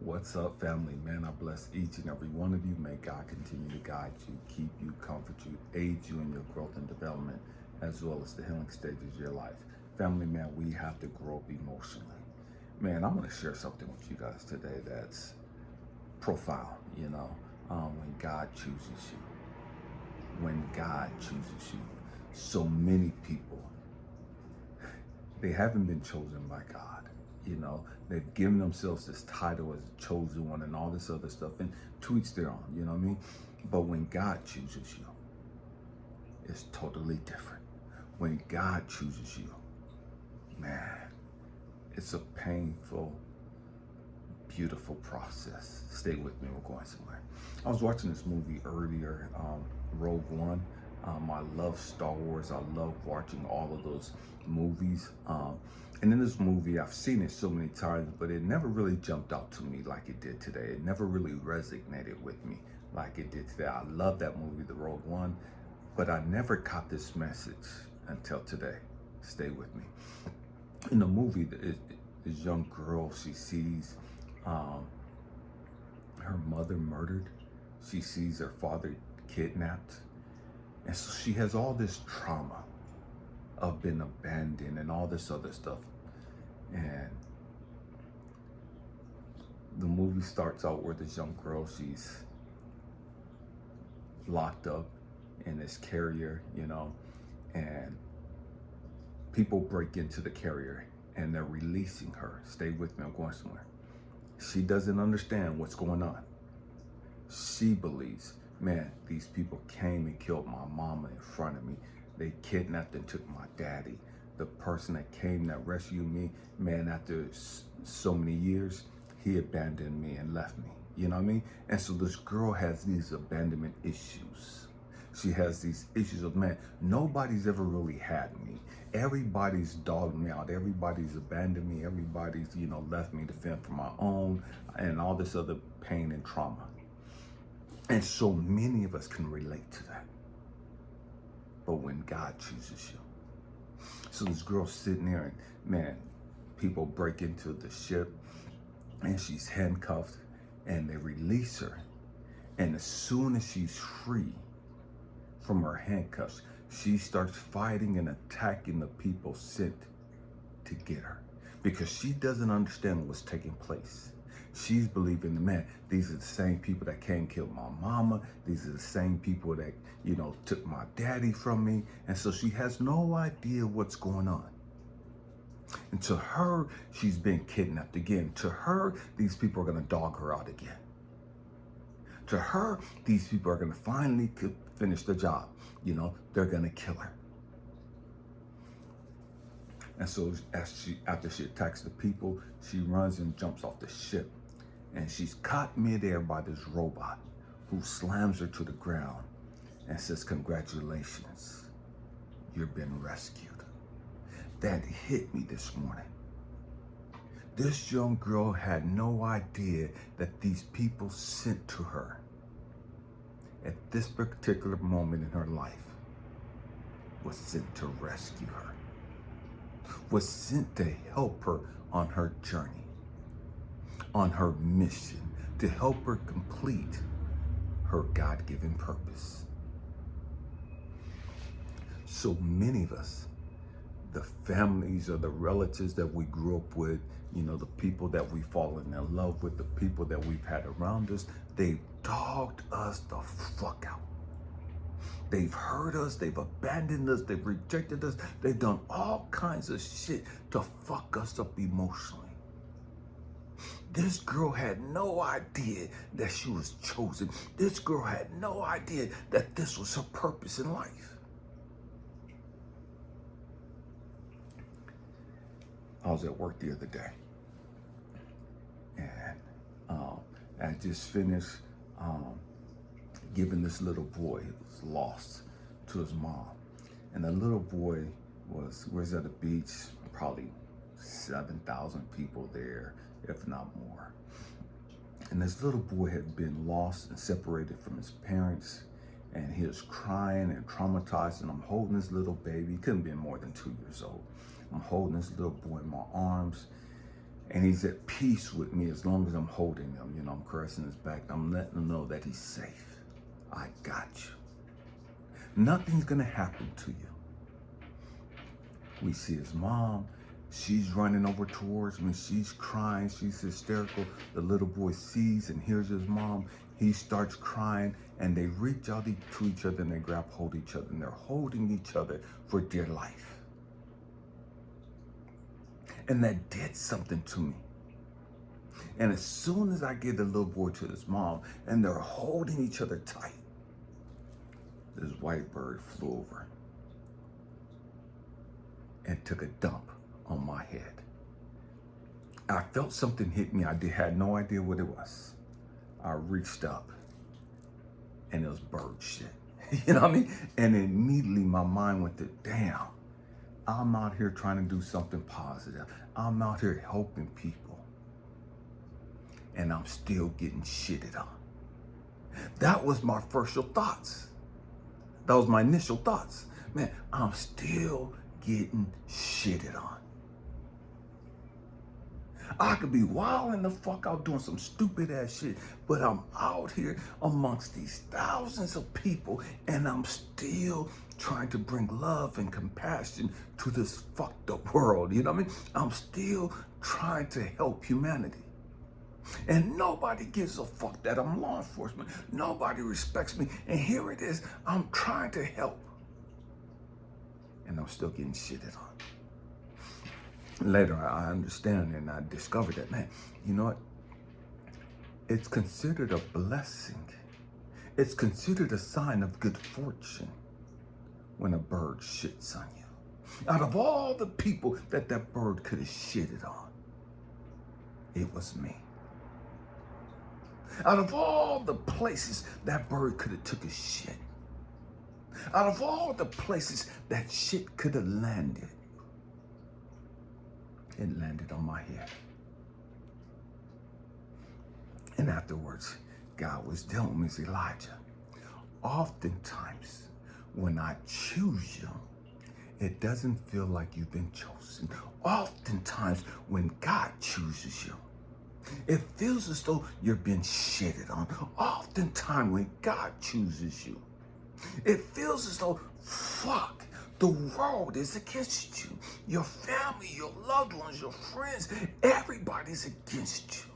What's up, family? Man, I bless each and every one of you. May God continue to guide you, keep you, comfort you, aid you in your growth and development, as well as the healing stages of your life. Family, man, we have to grow up emotionally. Man, I'm going to share something with you guys today that's profound, when God chooses you. When God chooses you. So many people, they haven't been chosen by God. They've given themselves this title as a chosen one and all this other stuff, and to each their own, you know what I mean? But when God chooses you, it's totally different. When God chooses you, man, it's a painful, beautiful process. Stay with me, we're going somewhere. I was watching this movie earlier, Rogue One. I love Star Wars. I love watching all of those movies. And in this movie, I've seen it so many times, but it never really jumped out to me like it did today. It never really resonated with me like it did today. I love that movie, The Rogue One, but I never caught this message until today. Stay with me. In the movie, this young girl, she sees her mother murdered. She sees her father kidnapped. And so she has all this trauma of being abandoned and all this other stuff. And the movie starts out where this young girl, she's locked up in this carrier, and people break into the carrier and they're releasing her. Stay with me, I'm going somewhere. She doesn't understand what's going on. She believes, man, these people came and killed my mama in front of me. They kidnapped and took my daddy. The person that came that rescued me, man, after so many years, he abandoned me and left me. You know what I mean? And so this girl has these abandonment issues. She has these issues of, man, nobody's ever really had me. Everybody's dogged me out. Everybody's abandoned me. Everybody's, left me to fend for my own and all this other pain and trauma. And so many of us can relate to that. But when God chooses you. So this girl's sitting there and, man, people break into the ship and she's handcuffed and they release her. And as soon as she's free from her handcuffs, she starts fighting and attacking the people sent to get her because she doesn't understand what's taking place. She's believing that, man, these are the same people that came and killed my mama. These are the same people that, took my daddy from me. And so she has no idea what's going on. And to her, she's been kidnapped again. To her, these people are going to dog her out again. To her, these people are going to finally finish the job. They're going to kill her. And so after she attacks the people, she runs and jumps off the ship. And she's caught midair by this robot who slams her to the ground and says, "Congratulations, you've been rescued." That hit me this morning. This young girl had no idea that these people sent to her at this particular moment in her life was sent to rescue her, was sent to help her on her journey, on her mission, to help her complete her God-given purpose. So many of us, the families or the relatives that we grew up with, the people that we've fallen in love with, the people that we've had around us, they've dogged us the fuck out. They've hurt us, they've abandoned us, they've rejected us, they've done all kinds of shit to fuck us up emotionally. This girl had no idea that she was chosen. This girl had no idea that this was her purpose in life. I was at work the other day, and I just finished giving this little boy who was lost to his mom. And the little boy was at the beach, probably 7,000 people there, if not more. And this little boy had been lost and separated from his parents, and he was crying and traumatized, and I'm holding this little baby. He couldn't have been more than 2 years old. I'm holding this little boy in my arms, And he's at peace with me as long as I'm holding him. You know, I'm caressing his back. I'm letting him know that he's safe. I got you. Nothing's gonna happen to you. We see his mom. She's running over towards me. She's crying. She's hysterical. The little boy sees and hears his mom. He starts crying, and they reach out to each other and they grab hold of each other, and they're holding each other for dear life. And that did something to me. And as soon as I gave the little boy to his mom and they're holding each other tight, this white bird flew over and took a dump on my head. I felt something hit me. I had no idea what it was. I reached up and it was bird shit. You know what I mean? And immediately my mind went to, damn, I'm out here trying to do something positive. I'm out here helping people. And I'm still getting shitted on. That was my first thoughts. That was my initial thoughts. Man, I'm still getting shitted on. I could be wilding the fuck out doing some stupid ass shit, but I'm out here amongst these thousands of people and I'm still trying to bring love and compassion to this fucked up world. You know what I mean? I'm still trying to help humanity. And nobody gives a fuck that I'm law enforcement. Nobody respects me. And here it is, I'm trying to help. And I'm still getting shitted on. Later, I understand and I discovered that, man, you know what? It's considered a blessing. It's considered a sign of good fortune when a bird shits on you. Out of all the people that bird could have shitted on, it was me. Out of all the places that bird could have took a shit, out of all the places that shit could have landed, it landed on my head. And afterwards, God was telling me, Elijah, oftentimes when I choose you, it doesn't feel like you've been chosen. Oftentimes when God chooses you, it feels as though you're being shitted on. Oftentimes when God chooses you, it feels as though, fuck, the world is against you. Your family, your loved ones, your friends, everybody's against you.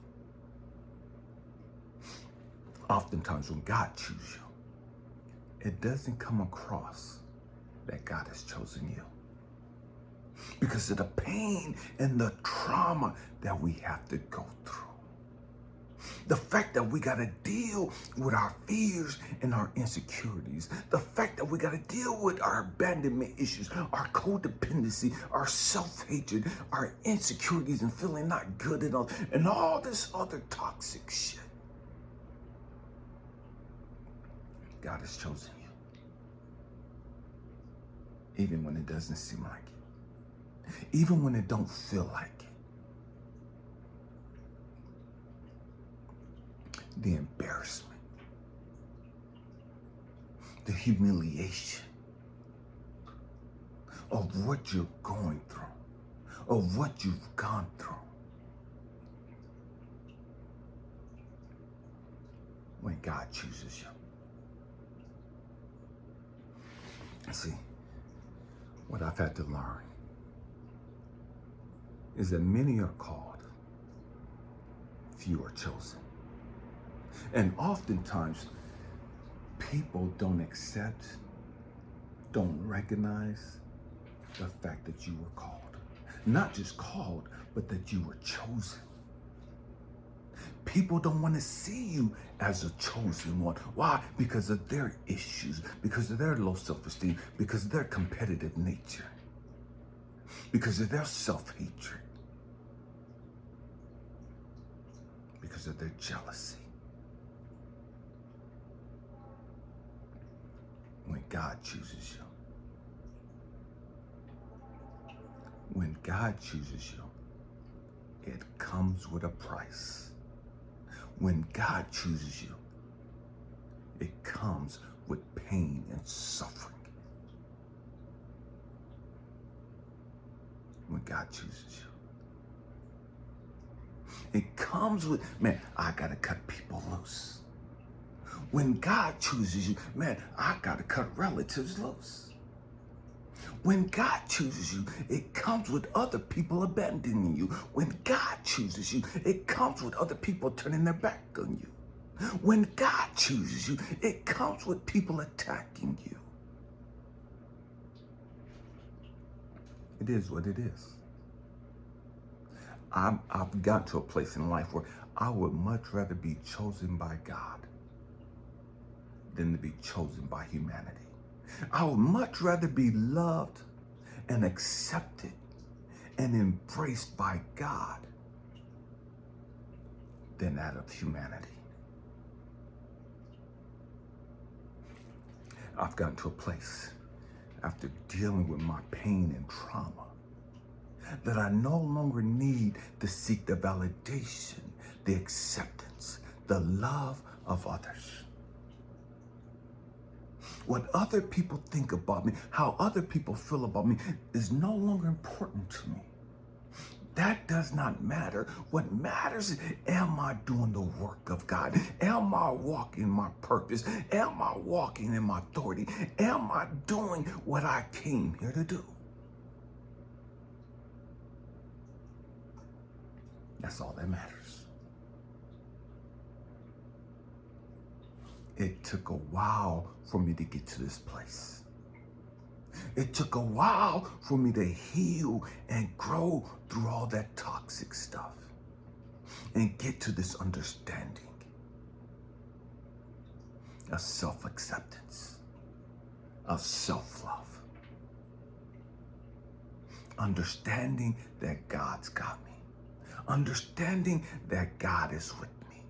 Oftentimes when God chooses you, it doesn't come across that God has chosen you. Because of the pain and the trauma that we have to go through. The fact that we got to deal with our fears and our insecurities. The fact that we got to deal with our abandonment issues, our codependency, our self-hatred, our insecurities and feeling not good enough, and all this other toxic shit. God has chosen you. Even when it doesn't seem like it. Even when it don't feel like it. The embarrassment, the humiliation of what you're going through, of what you've gone through. When God chooses you. See, what I've had to learn is that many are called, few are chosen. And oftentimes, people don't accept, don't recognize the fact that you were called. Not just called, but that you were chosen. People don't want to see you as a chosen one. Why? Because of their issues, because of their low self-esteem, because of their competitive nature, because of their self-hatred, because of their jealousy. When God chooses you, when God chooses you, it comes with a price. When God chooses you, it comes with pain and suffering. When God chooses you. It comes with, man, I got to cut people loose. When God chooses you, man, I got to cut relatives loose. When God chooses you, it comes with other people abandoning you. When God chooses you, it comes with other people turning their back on you. When God chooses you, it comes with people attacking you. It is what it is. I've got to a place in life where I would much rather be chosen by God than to be chosen by humanity. I would much rather be loved and accepted and embraced by God than that of humanity. I've gotten to a place after dealing with my pain and trauma that I no longer need to seek the validation, the acceptance, the love of others. What other people think about me, how other people feel about me is no longer important to me. That does not matter. What matters is, am I doing the work of God? Am I walking in my purpose? Am I walking in my authority? Am I doing what I came here to do? That's all that matters. It took a while for me to get to this place. It took a while for me to heal and grow through all that toxic stuff and get to this understanding of self-acceptance, of self-love, understanding that God's got me, understanding that God is with me,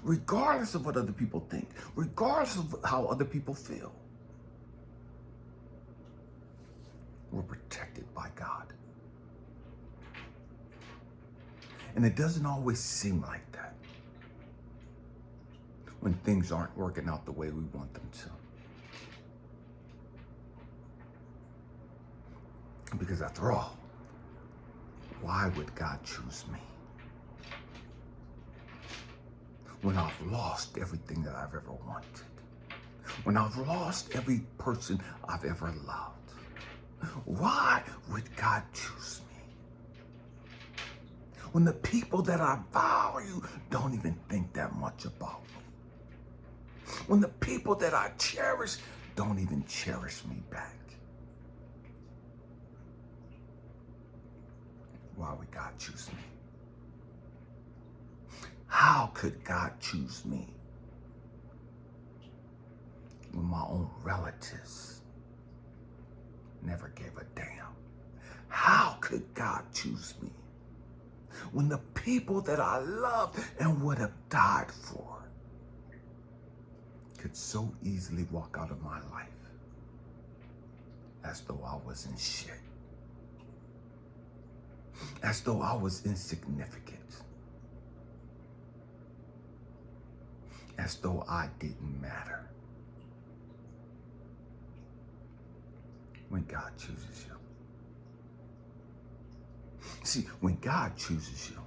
regardless of what other people think, regardless of how other people feel. We're protected by God. And it doesn't always seem like that when things aren't working out the way we want them to. Because after all, why would God choose me when I've lost everything that I've ever wanted? When I've lost every person I've ever loved? Why would God choose me when the people that I value don't even think that much about me? When the people that I cherish don't even cherish me back? Why would God choose me? How could God choose me when my own relatives never gave a damn? How could God choose me when the people that I loved and would have died for could so easily walk out of my life as though I wasn't shit, as though I was insignificant, as though I didn't matter? When God chooses you. See, when God chooses you,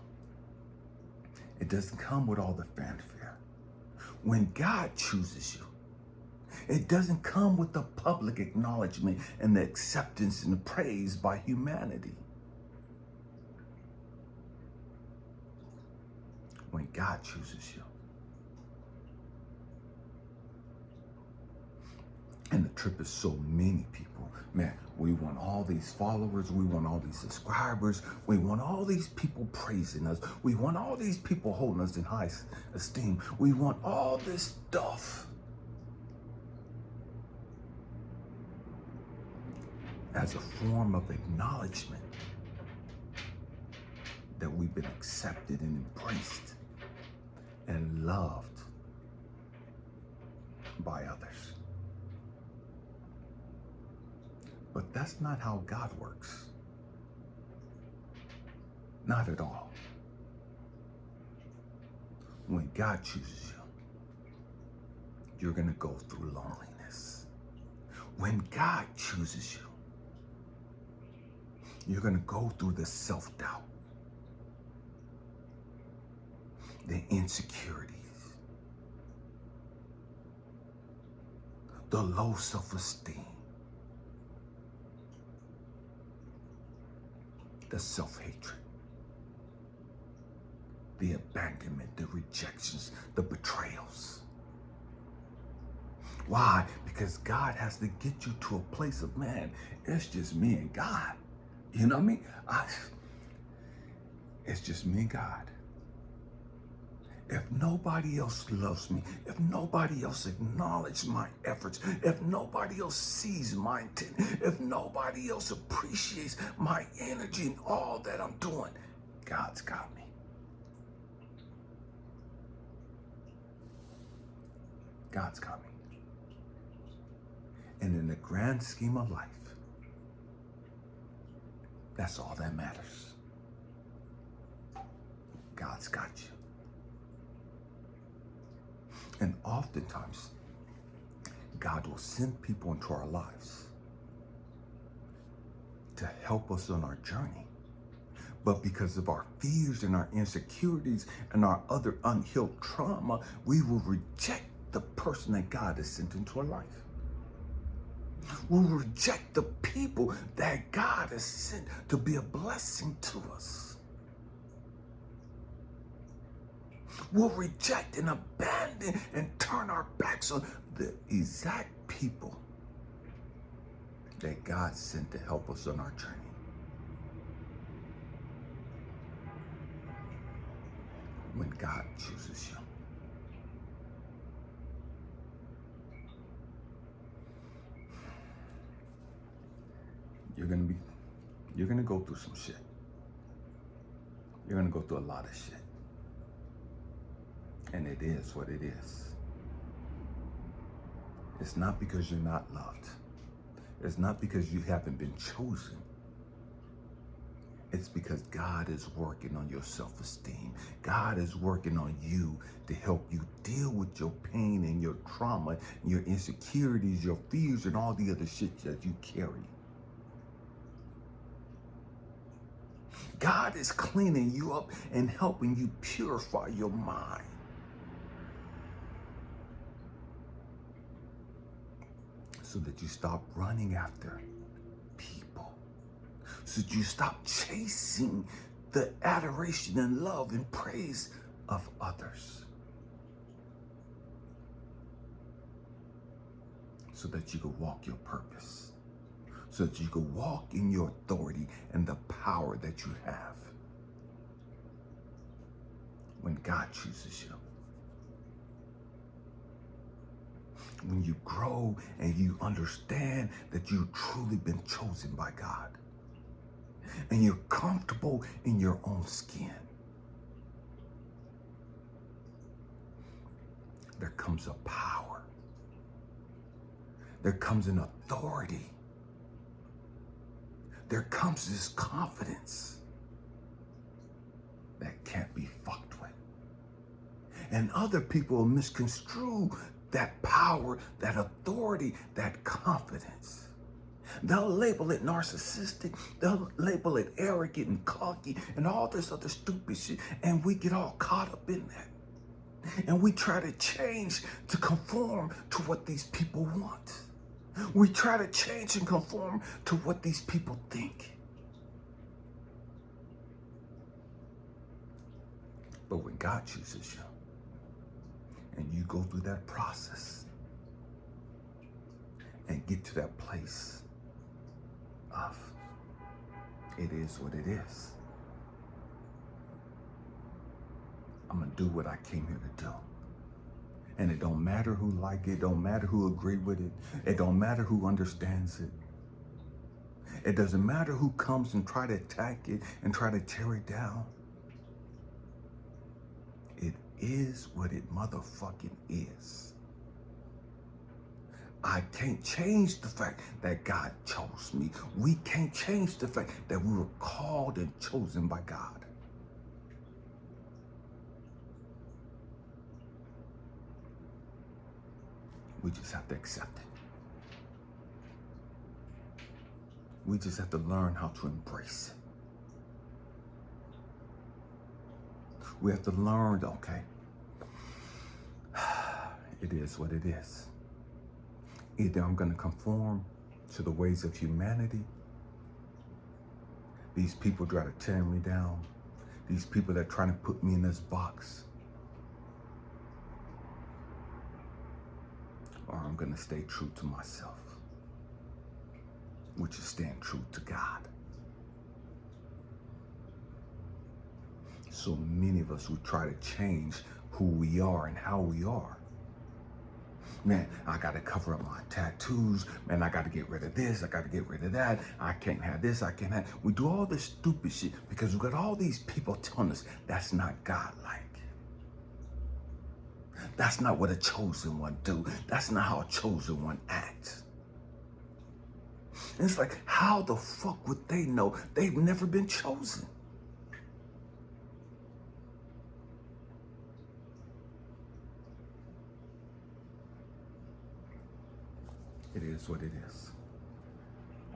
it doesn't come with all the fanfare. When God chooses you, it doesn't come with the public acknowledgement and the acceptance and the praise by humanity. When God chooses you. And the trip is so many people. Man, we want all these followers. We want all these subscribers. We want all these people praising us. We want all these people holding us in high esteem. We want all this stuff as a form of acknowledgement that we've been accepted and embraced and loved by others. But that's not how God works. Not at all. When God chooses you, you're going to go through loneliness. When God chooses you, you're going to go through the self-doubt. the insecurities, the low self-esteem, the self-hatred, the abandonment, the rejections, the betrayals. Why? Because God has to get you to a place of, man, it's just me and God. You know what I mean? It's just me and God. If nobody else loves me, if nobody else acknowledges my efforts, if nobody else sees my intent, if nobody else appreciates my energy and all that I'm doing, God's got me. God's got me. And in the grand scheme of life, that's all that matters. God's got you. And oftentimes, God will send people into our lives to help us on our journey. But because of our fears and our insecurities and our other unhealed trauma, we will reject the person that God has sent into our life. We'll reject the people that God has sent to be a blessing to us. We'll reject and abandon and turn our backs on the exact people that God sent to help us on our journey. When God chooses you. You're gonna go through some shit. You're gonna go through a lot of shit. And it is what it is. It's not because you're not loved. It's not because you haven't been chosen. It's because God is working on your self-esteem. God is working on you to help you deal with your pain and your trauma, and your insecurities, your fears, and all the other shit that you carry. God is cleaning you up and helping you purify your mind. So that you stop running after people. So that you stop chasing the adoration and love and praise of others. So that you can walk your purpose. So that you can walk in your authority and the power that you have when God chooses you. When you grow and you understand that you've truly been chosen by God and you're comfortable in your own skin, there comes a power. There comes an authority. There comes this confidence that can't be fucked with. And other people misconstrue that power, that authority, that confidence. They'll label it narcissistic. They'll label it arrogant and cocky and all this other stupid shit. And we get all caught up in that. And we try to change to conform to what these people want. We try to change and conform to what these people think. But when God chooses you, and you go through that process and get to that place of, it is what it is. I'm gonna do what I came here to do. And it don't matter who like it, don't matter who agree with it, it don't matter who understands it. It doesn't matter who comes and try to attack it and try to tear it down. It is what it motherfucking is. I can't change the fact that God chose me. We can't change the fact that we were called and chosen by God. We just have to accept it. We just have to learn how to embrace it. We have to learn, okay, it is what it is. Either I'm going to conform to the ways of humanity. These people try to tear me down. These people that are trying to put me in this box. Or I'm going to stay true to myself, which is staying true to God. So many of us, we try to change who we are and how we are. Man, I got to cover up my tattoos. Man, I got to get rid of this. I got to get rid of that. I can't have this. I can't have. We do all this stupid shit because we got all these people telling us that's not God-like. That's not what a chosen one do. That's not how a chosen one acts. And it's like, how the fuck would they know? They've never been chosen. It is what it is.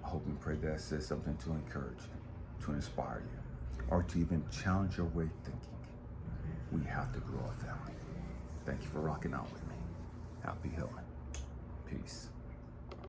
I hope and pray that says something to encourage you, to inspire you, or to even challenge your way of thinking. We have to grow a family. Thank you for rocking out with me. Happy healing. Peace.